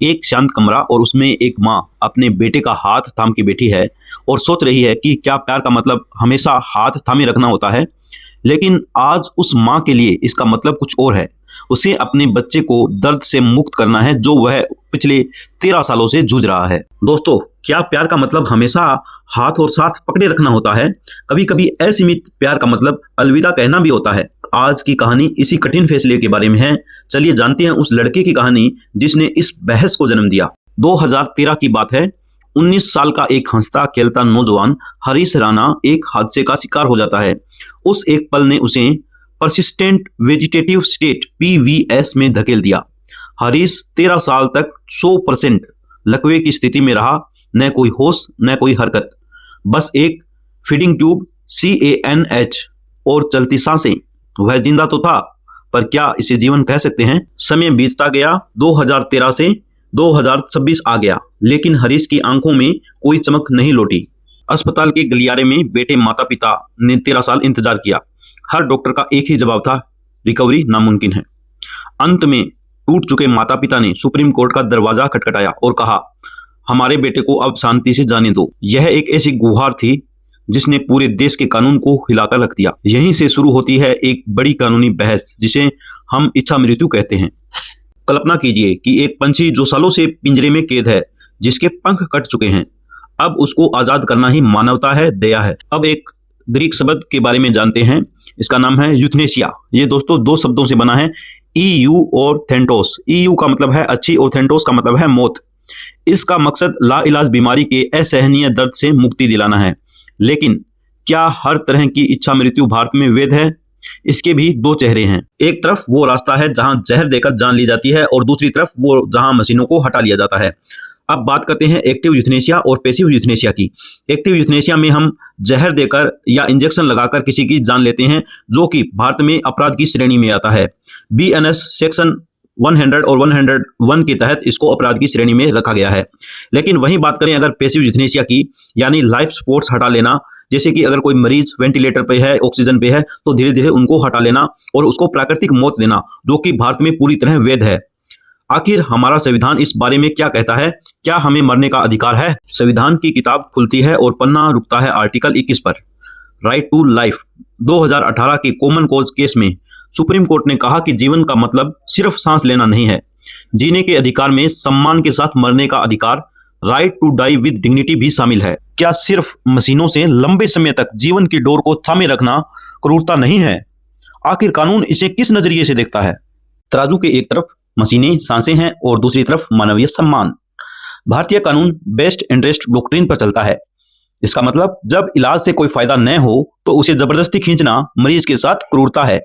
एक शांत कमरा और उसमें एक माँ अपने बेटे का हाथ थाम के बैठी है और सोच रही है कि क्या प्यार का मतलब हमेशा हाथ थामे रखना होता है। लेकिन आज उस माँ के लिए इसका मतलब कुछ और है। उसे अपने बच्चे को दर्द से मुक्त करना है जो वह पिछले 13 सालों से जूझ रहा है। दोस्तों, क्या प्यार का मतलब हमेशा हाथ और साथ पकड़े रखना होता है? कभी कभी असीमित प्यार का मतलब अलविदा कहना भी होता है। आज की कहानी इसी कठिन फैसले के बारे में है। चलिए जानते हैं उस लड़के की कहानी जिसने इस बहस को जन्म दिया। 2013 की बात है। 19 साल का एक हंसता खेलता नौजवान हरीश राणा एक हादसे का शिकार हो जाता है। उस एक पल ने उसे परसिस्टेंट वेजिटेटिव स्टेट (PVS) में धकेल दिया। हरीश 13 साल तक 100% लकवे की स्थिति में रहा। न कोई होश न कोई हरकत, बस एक फीडिंग ट्यूब CANH और चलती सांसें। वह जिंदा तो था, पर क्या इसे जीवन कह सकते हैं? समय बीतता गया। 2013 से 2026 आ गया, लेकिन हरीश की आंखों में कोई चमक नहीं लौटी। अस्पताल के गलियारे में बैठे माता पिता ने 13 साल इंतजार किया। हर डॉक्टर का एक ही जवाब था, रिकवरी नामुमकिन है। अंत में टूट चुके माता पिता ने सुप्रीम कोर्ट का दरवाजा खटखटाया और कहा, हमारे बेटे को अब शांति से जाने दो। यह एक ऐसी गुहार थी जिसने पूरे देश के कानून को हिलाकर रख दिया। यहीं से शुरू होती है एक बड़ी कानूनी बहस जिसे हम इच्छा मृत्यु कहते हैं। कल्पना कीजिए कि एक पंछी जो सालों से पिंजरे में कैद है, जिसके पंख कट चुके हैं, अब उसको आजाद करना ही मानवता है, दया है। अब एक ग्रीक शब्द के बारे में जानते हैं। इसका नाम है यूथनेसिया। ये दोस्तों 2 शब्दों से बना है, EU और थेंटोस। EU का मतलब है अच्छी और थेंटोस का मतलब है मौत। इसका मकसद लाइलाज बीमारी के असहनीय दर्द से मुक्ति दिलाना है। लेकिन क्या हर तरह की इच्छा मृत्यु भारत में वैध है? इसके भी 2 चेहरे हैं। एक तरफ वो रास्ता है जहां जहर देकर जान ली जाती है और दूसरी तरफ वो जहां मशीनों को हटा लिया जाता है। अब बात करते हैं एक्टिव यूथनेसिया और पैसिव यूथनेसिया की। एक्टिव यूथनेसिया में हम जहर देकर या इंजेक्शन लगाकर किसी की जान लेते हैं, जो कि भारत में अपराध की श्रेणी में आता है। BNS सेक्शन 100 और 101 के तहत इसको अपराध की श्रेणी में रखा गया है। लेकिन वहीं बात करें अगर पैसिव यूथनेसिया की, यानी लाइफ सपोर्ट्स हटा लेना, जैसे कि अगर कोई मरीज वेंटिलेटर पे है, ऑक्सीजन पे है, तो धीरे धीरे उनको हटा लेना और उसको प्राकृतिक मौत देना, जो कि भारत में पूरी तरह वैध है। आखिर हमारा संविधान इस बारे में क्या कहता है? क्या हमें मरने का अधिकार है? संविधान की किताब खुलती है और पन्ना रुकता है आर्टिकल 21 पर, राइट टू लाइफ। 2018 के कॉमन कॉज केस में सुप्रीम कोर्ट ने कहा कि जीवन का मतलब सिर्फ सांस लेना नहीं है। जीने के अधिकार में सम्मान के साथ मरने का अधिकार, right to die with dignity, भी शामिल है। क्या सिर्फ मशीनों से लंबे समय तक जीवन की डोर को थामे रखना क्रूरता नहीं है? आखिर कानून इसे किस नजरिए से देखता है? तराजू के एक तरफ मशीनें, सांसें हैं और दूसरी तरफ मानवीय सम्मान। भारतीय कानून बेस्ट इंटरेस्ट डॉक्ट्रिन पर चलता है। इसका मतलब जब इलाज से कोई फायदा न हो तो उसे जबरदस्ती खींचना मरीज के साथ क्रूरता है।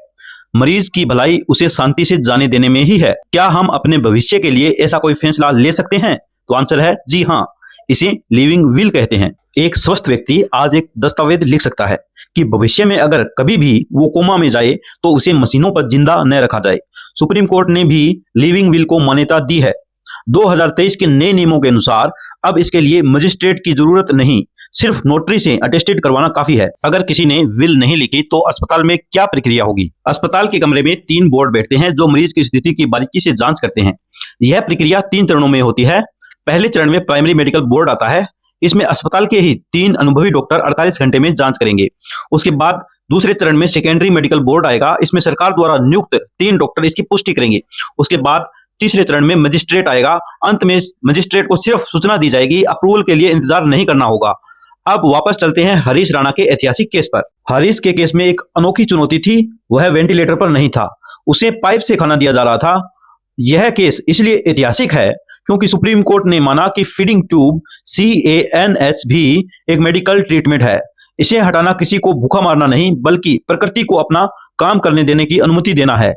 मरीज की भलाई उसे शांति से जाने देने में ही है। क्या हम अपने भविष्य के लिए ऐसा कोई फैसला ले सकते हैं? तो आंसर है जी हाँ। इसे लिविंग विल कहते हैं। एक स्वस्थ व्यक्ति आज एक दस्तावेज लिख सकता है कि भविष्य में अगर कभी भी वो कोमा में जाए तो उसे मशीनों पर जिंदा न रखा जाए। सुप्रीम कोर्ट ने भी लिविंग विल को मान्यता दी है। 2023 के नए नियमों के अनुसार अब इसके लिए मजिस्ट्रेट की जरूरत नहीं, सिर्फ नोटरी से अटेस्टेड करवाना काफी है। अगर किसी ने विल नहीं लिखी तो अस्पताल में क्या प्रक्रिया होगी? अस्पताल के कमरे में 3 बोर्ड बैठते हैं जो मरीज की स्थिति की बारीकी से जांच करते हैं। यह प्रक्रिया 3 चरणों में होती है। पहले चरण में प्राइमरी मेडिकल बोर्ड आता है। इसमें अस्पताल के ही 3 अनुभवी डॉक्टर 48 घंटे में जांच करेंगे। उसके बाद दूसरे चरण में सेकेंडरी मेडिकल बोर्ड आएगा। इसमें सरकार द्वारा नियुक्त 3 डॉक्टर इसकी पुष्टि करेंगे। उसके बाद तीसरे चरण में मजिस्ट्रेट आएगा। अंत में मजिस्ट्रेट को सिर्फ सूचना दी जाएगी, अप्रूवल के लिए इंतजार नहीं करना होगा। अब वापस चलते हैं हरीश राणा के ऐतिहासिक केस पर। हरीश के केस में एक अनोखी चुनौती थी। वह वेंटिलेटर पर नहीं था, उसे पाइप से खाना दिया जा रहा था। यह केस इसलिए ऐतिहासिक है क्योंकि सुप्रीम कोर्ट ने माना कि फीडिंग ट्यूब CANH भी एक मेडिकल ट्रीटमेंट है। इसे हटाना किसी को भूखा मारना नहीं, बल्कि प्रकृति को अपना काम करने देने की अनुमति देना है।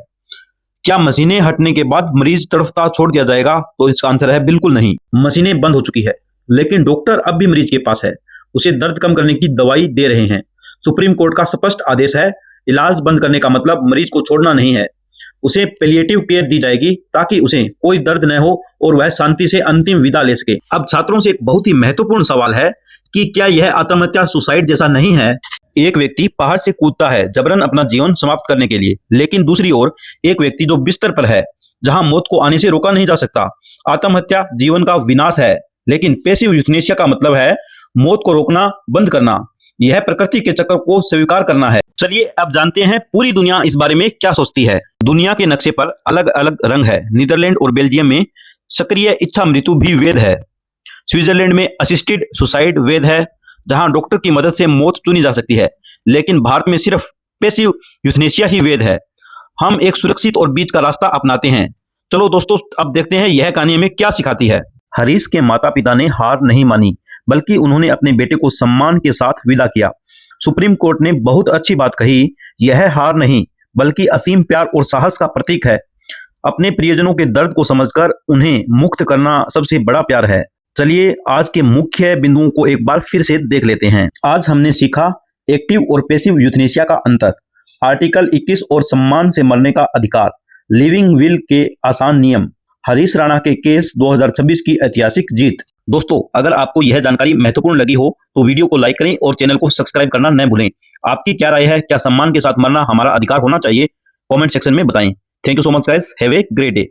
क्या मशीनें हटने के बाद मरीज तड़फता छोड़ दिया जाएगा? तो इसका आंसर है बिल्कुल नहीं। मशीनें बंद हो चुकी है, लेकिन डॉक्टर अब भी मरीज के पास है। उसे दर्द कम करने की दवाई दे रहे हैं। सुप्रीम कोर्ट का स्पष्ट आदेश है, इलाज बंद करने का मतलब मरीज को छोड़ना नहीं है। उसे पैलिएटिव केयर दी जाएगी ताकि उसे कोई दर्द न हो और वह शांति से अंतिम विदा ले सके। अब छात्रों से एक बहुत ही महत्वपूर्ण सवाल है कि क्या यह आत्महत्या सुसाइड जैसा नहीं है? एक व्यक्ति पहाड़ से कूदता है जबरन अपना जीवन समाप्त करने के लिए, लेकिन दूसरी ओर एक व्यक्ति जो बिस्तर पर है, जहां मौत को आने से रोका नहीं जा सकता। आत्महत्या जीवन का विनाश है, लेकिन पैसिव यूथनेशिया का मतलब है मौत को रोकना बंद करना। यह प्रकृति के चक्र को स्वीकार करना है। चलिए अब जानते हैं पूरी दुनिया इस बारे में क्या सोचती है। दुनिया के नक्शे पर अलग अलग रंग है। नीदरलैंड और बेल्जियम में सक्रिय इच्छा मृत्यु भी वैध है। स्विट्जरलैंड में असिस्टेड सुसाइड वैध है, जहां डॉक्टर की मदद से मौत चुनी जा सकती है। लेकिन भारत में सिर्फ पैसिव यूथनेशिया ही वैध है। हम एक सुरक्षित और बीच का रास्ता अपनाते हैं। चलो दोस्तों, अब देखते हैं यह कहानी हमें क्या सिखाती है। हरीश के माता पिता ने हार नहीं मानी, बल्कि उन्होंने अपने बेटे को सम्मान के साथ विदा किया। सुप्रीम कोर्ट ने बहुत अच्छी बात कही, यह हार नहीं बल्कि असीम प्यार और साहस का प्रतीक है। अपने प्रियजनों के दर्द को समझकर उन्हें मुक्त करना सबसे बड़ा प्यार है। चलिए आज के मुख्य बिंदुओं को एक बार फिर से देख लेते हैं। आज हमने सीखा एक्टिव और पैसिव यूथनेशिया का अंतर, आर्टिकल 21 और सम्मान से मरने का अधिकार, लिविंग विल के आसान नियम, हरीश राणा के केस 2026 की ऐतिहासिक जीत। दोस्तों, अगर आपको यह जानकारी महत्वपूर्ण लगी हो तो वीडियो को लाइक करें और चैनल को सब्सक्राइब करना न भूलें। आपकी क्या राय है? क्या सम्मान के साथ मरना हमारा अधिकार होना चाहिए? कमेंट सेक्शन में बताएं। Thank you so much guys, have a great day.